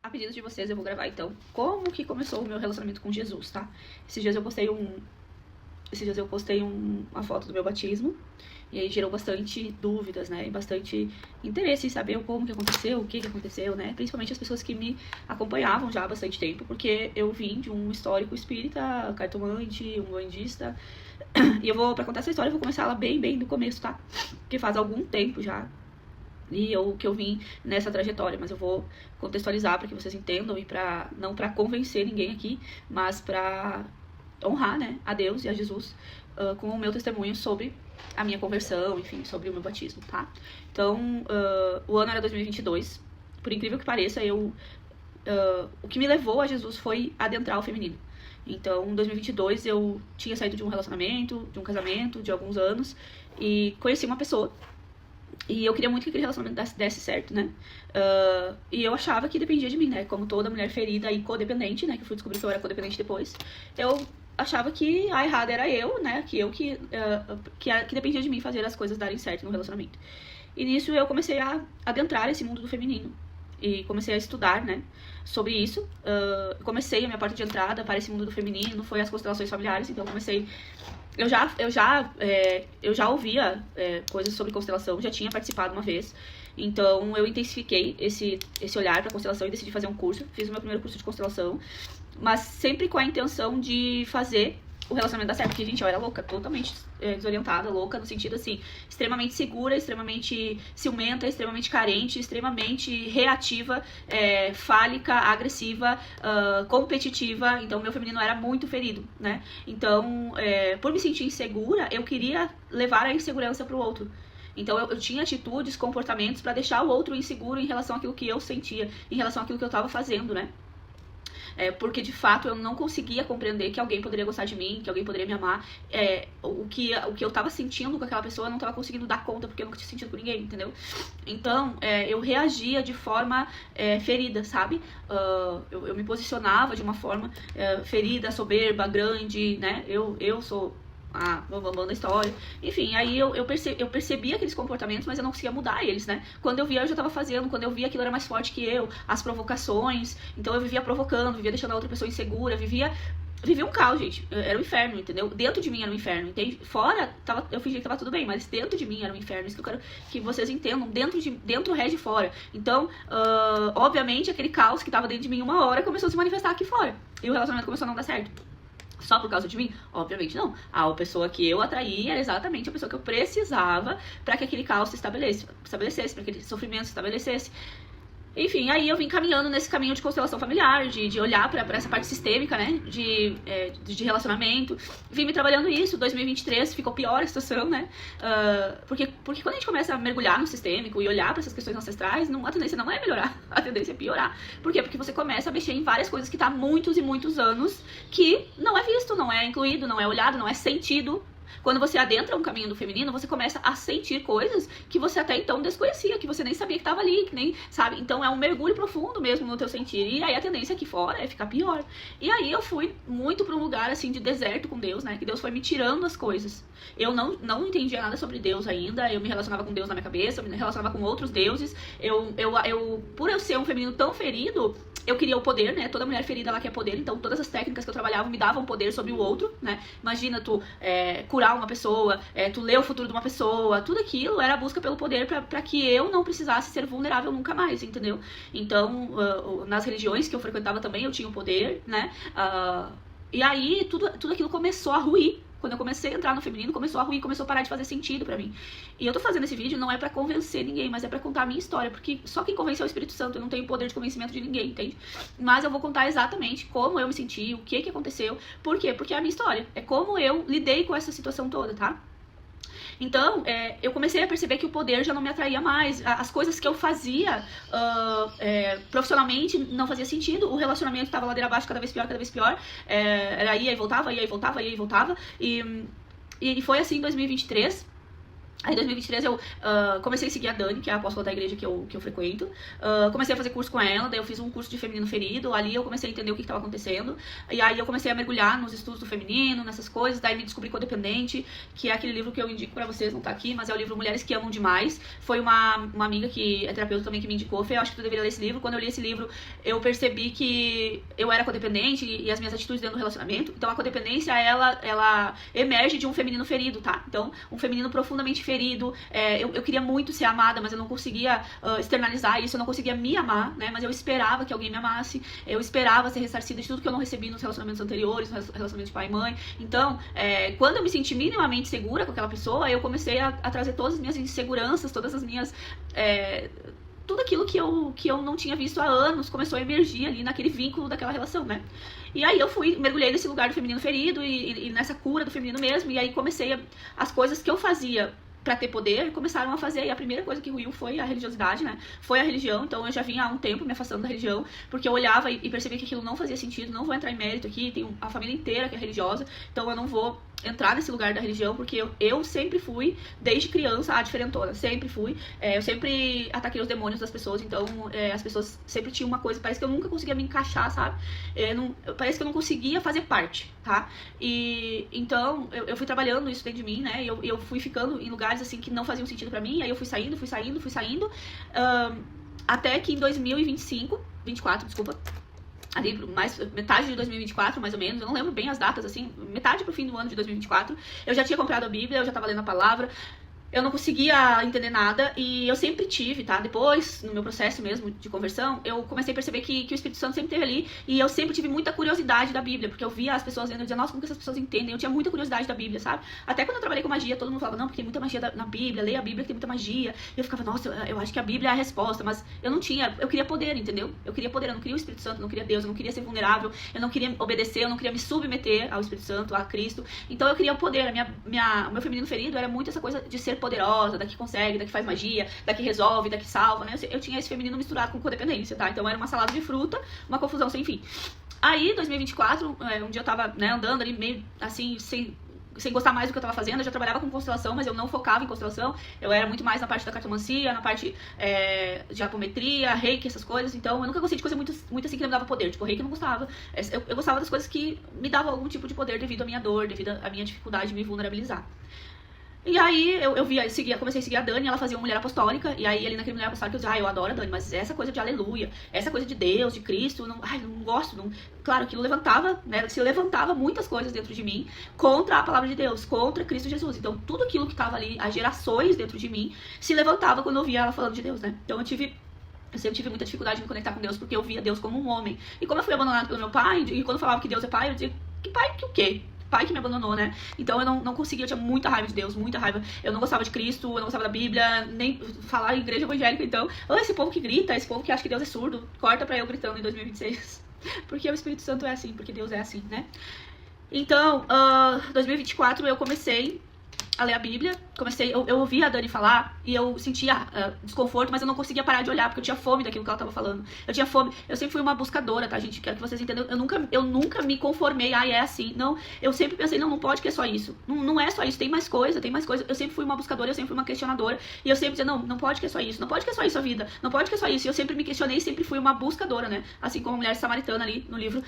A pedido de vocês, eu vou gravar, então, como que começou o meu relacionamento com Jesus, tá? Esses dias eu postei uma foto do meu batismo, e aí gerou bastante dúvidas, né, e bastante interesse em saber como que aconteceu, o que aconteceu, né, principalmente as pessoas que me acompanhavam já há bastante tempo, porque eu vim de um histórico espírita, cartomante, um bandista, e pra contar essa história, eu vou começar ela bem do começo, tá? Porque faz algum tempo já, e que eu vim nessa trajetória, mas eu vou contextualizar para que vocês entendam e não para convencer ninguém aqui, mas para honrar, né, a Deus e a Jesus com o meu testemunho sobre a minha conversão, enfim, sobre o meu batismo, tá? Então, o ano era 2022, por incrível que pareça, o que me levou a Jesus foi adentrar o feminino. Então, em 2022, eu tinha saído de um relacionamento, de um casamento, de alguns anos, e conheci uma pessoa. E eu queria muito que aquele relacionamento desse certo, né? E eu achava que dependia de mim, né? Como toda mulher ferida e codependente, né? Que eu fui descobrir que eu era codependente depois. Eu achava que a errada era eu, né? Que dependia de mim fazer as coisas darem certo no relacionamento. E nisso eu comecei a adentrar esse mundo do feminino. E comecei a estudar, né? Sobre isso. Comecei a minha porta de entrada para esse mundo do feminino, foi as constelações familiares. Então eu comecei... Eu já ouvia coisas sobre constelação, já tinha participado uma vez. Então eu intensifiquei esse olhar para constelação e decidi fazer um curso. Fiz o meu primeiro curso de constelação, mas sempre com a intenção de fazer o relacionamento dar certo. Porque, gente, eu era louca, totalmente desorientada, louca, no sentido assim, extremamente segura, extremamente ciumenta, extremamente carente, extremamente reativa, fálica, agressiva, competitiva. Então, meu feminino era muito ferido, né? Então, por me sentir insegura, eu queria levar a insegurança pro outro. Então, eu tinha atitudes, comportamentos pra deixar o outro inseguro em relação àquilo que eu sentia, em relação àquilo que eu tava fazendo, né? Porque de fato eu não conseguia compreender que alguém poderia gostar de mim, que alguém poderia me amar. O que eu tava sentindo com aquela pessoa eu não tava conseguindo dar conta, porque eu nunca tinha sentido com ninguém, entendeu? Então eu reagia de forma ferida, sabe? Eu me posicionava de uma forma ferida, soberba, grande, né? Eu sou bambam da história. Enfim, aí eu percebia aqueles comportamentos, mas eu não conseguia mudar eles, né? Quando eu via, eu já tava fazendo. Quando eu via, aquilo era mais forte que eu. As provocações. Então eu vivia provocando, vivia deixando a outra pessoa insegura, vivia um caos, gente. Era um inferno, entendeu? Dentro de mim era um inferno, entende? Fora, eu fingia que tava tudo bem, mas dentro de mim era um inferno. Isso que eu quero que vocês entendam. Dentro rege fora. Então, obviamente, aquele caos que tava dentro de mim uma hora começou a se manifestar aqui fora. E o relacionamento começou a não dar certo. Só por causa de mim? Obviamente não. A pessoa que eu atraí era exatamente a pessoa que eu precisava para que aquele caos se estabelecesse, para que aquele sofrimento se estabelecesse. Enfim, aí eu vim caminhando nesse caminho de constelação familiar, de olhar pra essa parte sistêmica, né, de relacionamento. Vim me trabalhando isso, 2023 ficou pior a situação, né, porque quando a gente começa a mergulhar no sistêmico e olhar pra essas questões ancestrais, a tendência não é melhorar, a tendência é piorar. Por quê? Porque você começa a mexer em várias coisas que tá há muitos e muitos anos que não é visto, não é incluído, não é olhado, não é sentido. Quando você adentra um caminho do feminino, você começa a sentir coisas que você até então desconhecia, que você nem sabia que estava ali, que nem, sabe? Então é um mergulho profundo mesmo no teu sentir. E aí a tendência aqui fora é ficar pior. E aí eu fui muito para um lugar assim de deserto com Deus, né? Que Deus foi me tirando as coisas. Eu não entendia nada sobre Deus ainda. Eu me relacionava com Deus na minha cabeça, eu me relacionava com outros deuses. Por eu ser um feminino tão ferido, eu queria o poder, né? Toda mulher ferida, ela quer poder. Então todas as técnicas que eu trabalhava me davam poder sobre o outro, né? Imagina tu curar uma pessoa, tu ler o futuro de uma pessoa, tudo aquilo era a busca pelo poder pra que eu não precisasse ser vulnerável nunca mais, entendeu? Então, nas religiões que eu frequentava também, eu tinha o poder, né? E aí, tudo aquilo começou a ruir. Quando eu comecei a entrar no feminino, começou a ruir, começou a parar de fazer sentido pra mim. E eu tô fazendo esse vídeo não é pra convencer ninguém, mas é pra contar a minha história, porque só quem convence é o Espírito Santo, eu não tenho poder de convencimento de ninguém, entende? Mas eu vou contar exatamente como eu me senti, o que aconteceu. Por quê? Porque é a minha história. É como eu lidei com essa situação toda, tá? Então, eu comecei a perceber que o poder já não me atraía mais. As coisas que eu fazia profissionalmente não fazia sentido. O relacionamento estava ladeira abaixo, cada vez pior, cada vez pior. Era ia e voltava, ia e voltava, ia e voltava. E foi assim em 2023. Aí em 2023 eu comecei a seguir a Dani, que é a apóstola da igreja que eu frequento. Comecei a fazer curso com ela, daí eu fiz um curso de feminino ferido. Ali eu comecei a entender o que estava acontecendo. E aí eu comecei a mergulhar nos estudos do feminino, nessas coisas. Daí me descobri codependente, que é aquele livro que eu indico pra vocês, não tá aqui, mas é o livro Mulheres que Amam Demais. Foi uma amiga que é terapeuta também que me indicou. Fê, eu acho que tu deveria ler esse livro. Quando eu li esse livro, eu percebi que eu era codependente e as minhas atitudes dentro do relacionamento. Então a codependência, ela emerge de um feminino ferido, tá? Então, um feminino profundamente ferido. Eu queria muito ser amada, mas eu não conseguia externalizar isso, eu não conseguia me amar, né? Mas eu esperava que alguém me amasse, eu esperava ser ressarcida de tudo que eu não recebi nos relacionamentos anteriores, no relacionamento de pai e mãe. Então, quando eu me senti minimamente segura com aquela pessoa, eu comecei a trazer todas as minhas inseguranças, todas as minhas... tudo aquilo que eu não tinha visto há anos começou a emergir ali naquele vínculo daquela relação, né? E aí eu mergulhei nesse lugar do feminino ferido e nessa cura do feminino mesmo, e aí comecei as coisas que eu fazia pra ter poder, começaram a fazer, e a primeira coisa que ruiu foi a religiosidade, né? Foi a religião, então eu já vinha há um tempo me afastando da religião, porque eu olhava e percebia que aquilo não fazia sentido, não vou entrar em mérito aqui, tem a família inteira que é religiosa, então eu não vou entrar nesse lugar da religião, porque eu sempre fui, desde criança, a diferentona, sempre fui, eu sempre ataquei os demônios das pessoas, então as pessoas sempre tinham uma coisa, parece que eu nunca conseguia me encaixar, sabe? Parece que eu não conseguia fazer parte, tá? E então eu fui trabalhando isso dentro de mim, né? E eu fui ficando em lugares assim que não faziam sentido pra mim, aí eu fui saindo, até que em 2024, desculpa, ali mais metade de 2024, mais ou menos, eu não lembro bem as datas, assim, metade pro fim do ano de 2024, eu já tinha comprado a Bíblia, eu já tava lendo a palavra, eu não conseguia entender nada e eu sempre tive, tá? Depois, no meu processo mesmo de conversão, eu comecei a perceber que o Espírito Santo sempre esteve ali e eu sempre tive muita curiosidade da Bíblia, porque eu via as pessoas lendo e dizia, nossa, como que essas pessoas entendem? Eu tinha muita curiosidade da Bíblia, sabe? Até quando eu trabalhei com magia, todo mundo falava, não, porque tem muita magia na Bíblia, leia a Bíblia que tem muita magia. E eu ficava, nossa, eu acho que a Bíblia é a resposta, mas eu não tinha, eu queria poder, entendeu? Eu queria poder, eu não queria o Espírito Santo, eu não queria Deus, eu não queria ser vulnerável, eu não queria obedecer, eu não queria me submeter ao Espírito Santo, a Cristo. Então eu queria o poder, o meu feminino ferido era muito essa coisa de ser poderosa, da que consegue, da que faz magia, da que resolve, da que salva, né? Eu tinha esse feminino misturado com codependência, tá? Então era uma salada de fruta, uma confusão sem fim. Aí, 2024, um dia eu tava, né, andando ali meio assim, sem gostar mais do que eu tava fazendo, eu já trabalhava com constelação, mas eu não focava em constelação, eu era muito mais na parte da cartomancia, na parte de apometria, reiki, essas coisas, então eu nunca gostei de coisa muito assim que me dava poder, tipo, reiki eu não gostava, eu gostava das coisas que me davam algum tipo de poder devido à minha dor, devido à minha dificuldade de me vulnerabilizar. E aí comecei a seguir a Dani, ela fazia uma mulher apostólica, e aí ali naquele mulher apostólica eu dizia, eu adoro a Dani, mas essa coisa de aleluia, essa coisa de Deus, de Cristo, não gosto, não... Claro, aquilo levantava, né, se levantava muitas coisas dentro de mim contra a palavra de Deus, contra Cristo Jesus. Então tudo aquilo que estava ali, as gerações dentro de mim, se levantava quando eu via ela falando de Deus, né. Então eu sempre tive muita dificuldade de me conectar com Deus, porque eu via Deus como um homem. E como eu fui abandonada pelo meu pai, e quando eu falava que Deus é pai, eu dizia, que pai que o quê? Pai que me abandonou, né? Então eu não conseguia, eu tinha muita raiva de Deus, muita raiva. Eu não gostava de Cristo, eu não gostava da Bíblia, nem falar em igreja evangélica, então. Esse povo que grita, esse povo que acha que Deus é surdo, corta pra eu gritando em 2026. Porque o Espírito Santo é assim, porque Deus é assim, né? Então, 2024 eu comecei a ler a Bíblia, eu ouvia a Dani falar e eu sentia desconforto, mas eu não conseguia parar de olhar, porque eu tinha fome daquilo que ela tava falando. Eu tinha fome, eu sempre fui uma buscadora, tá, gente? Quero que vocês entendam, eu nunca me conformei, é assim. Não, eu sempre pensei, não pode que é só isso. Não é só isso, tem mais coisa. Eu sempre fui uma buscadora, eu sempre fui uma questionadora, e eu sempre dizia, não pode que é só isso, não pode que é só isso a vida, não pode que é só isso. E eu sempre me questionei, sempre fui uma buscadora, né? Assim como a mulher samaritana ali no livro,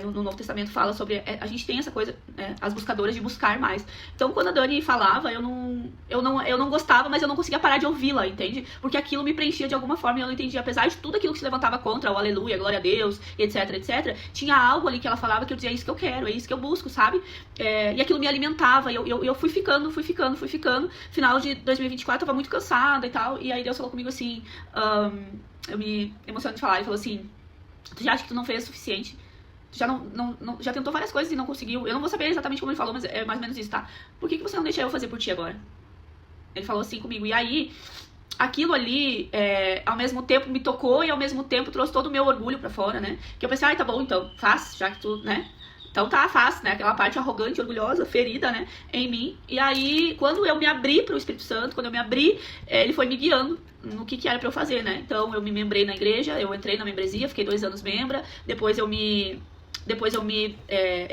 no Novo Testamento fala sobre, a gente tem essa coisa, as buscadoras de buscar mais. Então, quando a Dani falava, eu não gostava, mas eu não conseguia parar de ouvi-la, entende? Porque aquilo me preenchia de alguma forma e eu não entendia. Apesar de tudo aquilo que se levantava contra, o aleluia, glória a Deus, etc, tinha algo ali que ela falava que eu dizia, é isso que eu quero, é isso que eu busco, sabe? E aquilo me alimentava, e eu fui ficando. Final de 2024, eu tava muito cansada e tal, e aí Deus falou comigo assim, eu me emociono de falar, ele falou assim, tu já acha que tu não fez o suficiente? Já tentou várias coisas e não conseguiu. Eu não vou saber exatamente como ele falou, mas é mais ou menos isso, tá? Por que você não deixa eu fazer por ti agora? Ele falou assim comigo. E aí, aquilo ali, ao mesmo tempo me tocou e ao mesmo tempo trouxe todo o meu orgulho pra fora, né? Que eu pensei, tá bom, então, faz, já que tu, né? Então tá, faz, né? Aquela parte arrogante, orgulhosa, ferida, né? Em mim. E aí, quando eu me abri pro Espírito Santo, quando eu me abri, ele foi me guiando no que era pra eu fazer, né? Então, eu me membrei na igreja, eu entrei na membresia, fiquei 2 anos membra. Depois eu me Depois eu me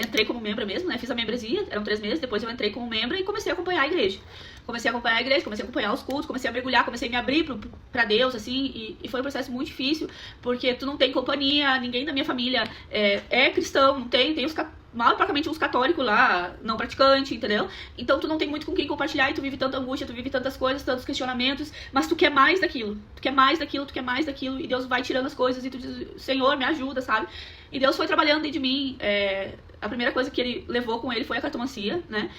entrei como membro mesmo, né? Fiz a membresia, eram 3 meses. Depois eu entrei como membro e comecei a acompanhar a igreja. Comecei a acompanhar os cultos, comecei a mergulhar, comecei a me abrir pra Deus, assim. E foi um processo muito difícil, porque tu não tem companhia, ninguém da minha família é cristão, não tem os mal praticamente uns católicos lá, não praticantes, entendeu? Então tu não tem muito com quem compartilhar e tu vive tanta angústia, tu vive tantas coisas, tantos questionamentos, mas tu quer mais daquilo, tu quer mais daquilo, tu quer mais daquilo, e Deus vai tirando as coisas e tu diz, Senhor, me ajuda, sabe? E Deus foi trabalhando dentro de mim. A primeira coisa que ele levou com ele foi a cartomancia, né?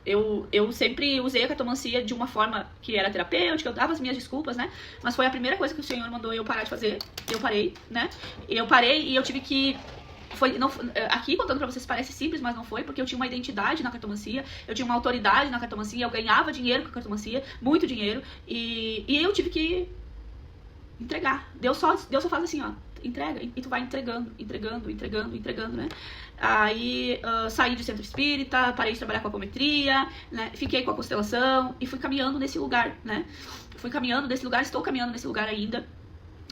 Eu sempre usei a cartomancia de uma forma que era terapêutica, eu dava as minhas desculpas, né? Mas foi a primeira coisa que o Senhor mandou eu parar de fazer. Eu parei, né? Eu parei e eu tive que... aqui contando pra vocês parece simples, mas não foi, porque eu tinha uma identidade na cartomancia, eu tinha uma autoridade na cartomancia, eu ganhava dinheiro com a cartomancia, muito dinheiro, e eu tive que entregar. Deus só faz assim, ó, entrega, e tu vai entregando, né? Aí saí do centro espírita, parei de trabalhar com a apometria, né? Fiquei com a constelação e fui caminhando nesse lugar, né? Fui caminhando nesse lugar, estou caminhando nesse lugar ainda.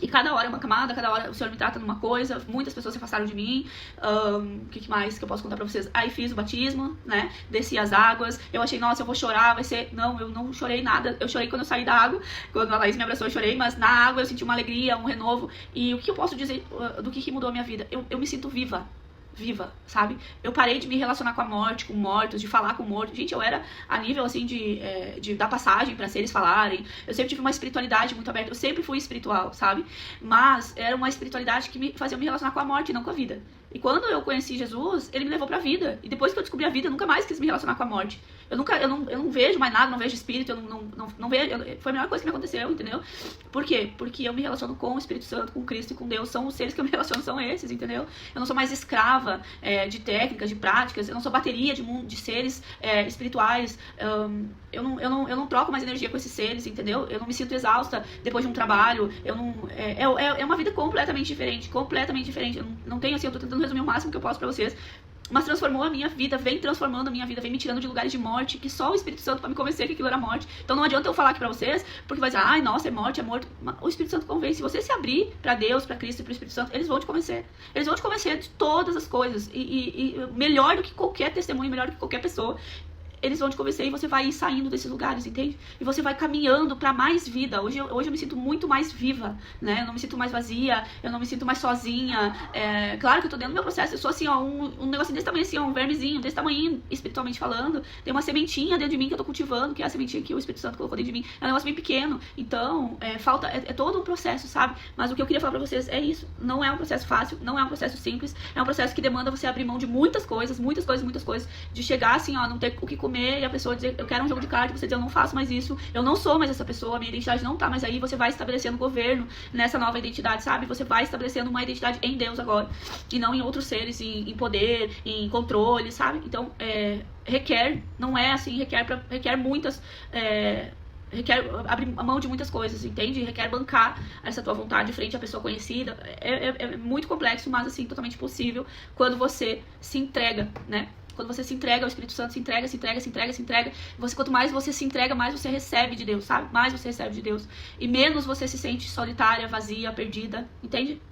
E cada hora é uma camada, cada hora o Senhor me trata numa coisa, muitas pessoas se afastaram de mim. O que mais que eu posso contar pra vocês? Aí fiz o batismo, né? Desci as águas. Eu achei, nossa, eu vou chorar, vai ser... Não, eu não chorei nada. Eu chorei quando eu saí da água. Quando a Laís me abraçou, eu chorei. Mas na água eu senti uma alegria, um renovo. E o que eu posso dizer do que mudou a minha vida? Eu me sinto viva, sabe? Eu parei de me relacionar com a morte, com mortos, de falar com mortos. Gente, eu era a nível, assim, de dar passagem pra seres falarem. Eu sempre tive uma espiritualidade muito aberta. Eu sempre fui espiritual, sabe? Mas era uma espiritualidade que me fazia me relacionar com a morte e não com a vida. E quando eu conheci Jesus, ele me levou pra vida. E depois que eu descobri a vida, eu nunca mais quis me relacionar com a morte. Eu não vejo mais nada, não vejo espírito, eu não vejo. Foi a melhor coisa que me aconteceu, entendeu? Por quê? Porque eu me relaciono com o Espírito Santo, com Cristo e com Deus. São os seres que eu me relaciono, são esses, entendeu? Eu não sou mais escrava de técnicas, de práticas. Eu não sou bateria de seres espirituais. Eu não troco mais energia com esses seres, entendeu? Eu não me sinto exausta depois de um trabalho. É uma vida completamente diferente, Eu não tenho, assim, eu tô tentando resumir o máximo que eu posso pra vocês. Mas transformou a minha vida, vem transformando a minha vida, vem me tirando de lugares de morte, que só o Espírito Santo pra me convencer que aquilo era morte. Então não adianta eu falar aqui pra vocês, porque vai dizer, ai, nossa, é morte, é morto. O Espírito Santo convence. Se você se abrir pra Deus, pra Cristo e pro Espírito Santo, eles vão te convencer. Eles vão te convencer de todas as coisas. E melhor do que qualquer testemunho, melhor do que qualquer pessoa, eles vão te convencer e você vai ir saindo desses lugares, entende? E você vai caminhando pra mais vida. Hoje eu me sinto muito mais viva, né? Eu não me sinto mais vazia, eu não me sinto mais sozinha. Claro que eu tô dentro do meu processo, eu sou assim, ó, um negocinho desse tamanho, assim, ó, um vermezinho desse tamanho, espiritualmente falando. Tem uma sementinha dentro de mim que eu tô cultivando, que é a sementinha que o Espírito Santo colocou dentro de mim. É um negócio bem pequeno, então é todo um processo, sabe? Mas o que eu queria falar pra vocês é isso. Não é um processo fácil, não é um processo simples, é um processo que demanda você abrir mão de muitas coisas, de chegar assim, ó, não ter o que comer e a pessoa dizer, eu quero um jogo de cartas, você dizer, eu não faço mais isso, eu não sou mais essa pessoa, a minha identidade não tá mais aí, você vai estabelecendo governo nessa nova identidade, sabe? Você vai estabelecendo uma identidade em Deus agora, e não em outros seres, em poder, em controle, sabe? Então, requer, não é assim, requer muitas... requer abrir a mão de muitas coisas, entende? Requer bancar essa tua vontade frente à pessoa conhecida. É muito complexo, mas assim, totalmente possível quando você se entrega, né? Quando você se entrega ao Espírito Santo, se entrega. Quanto mais você se entrega, mais você recebe de Deus, sabe? Mais você recebe de Deus. E menos você se sente solitária, vazia, perdida, entende?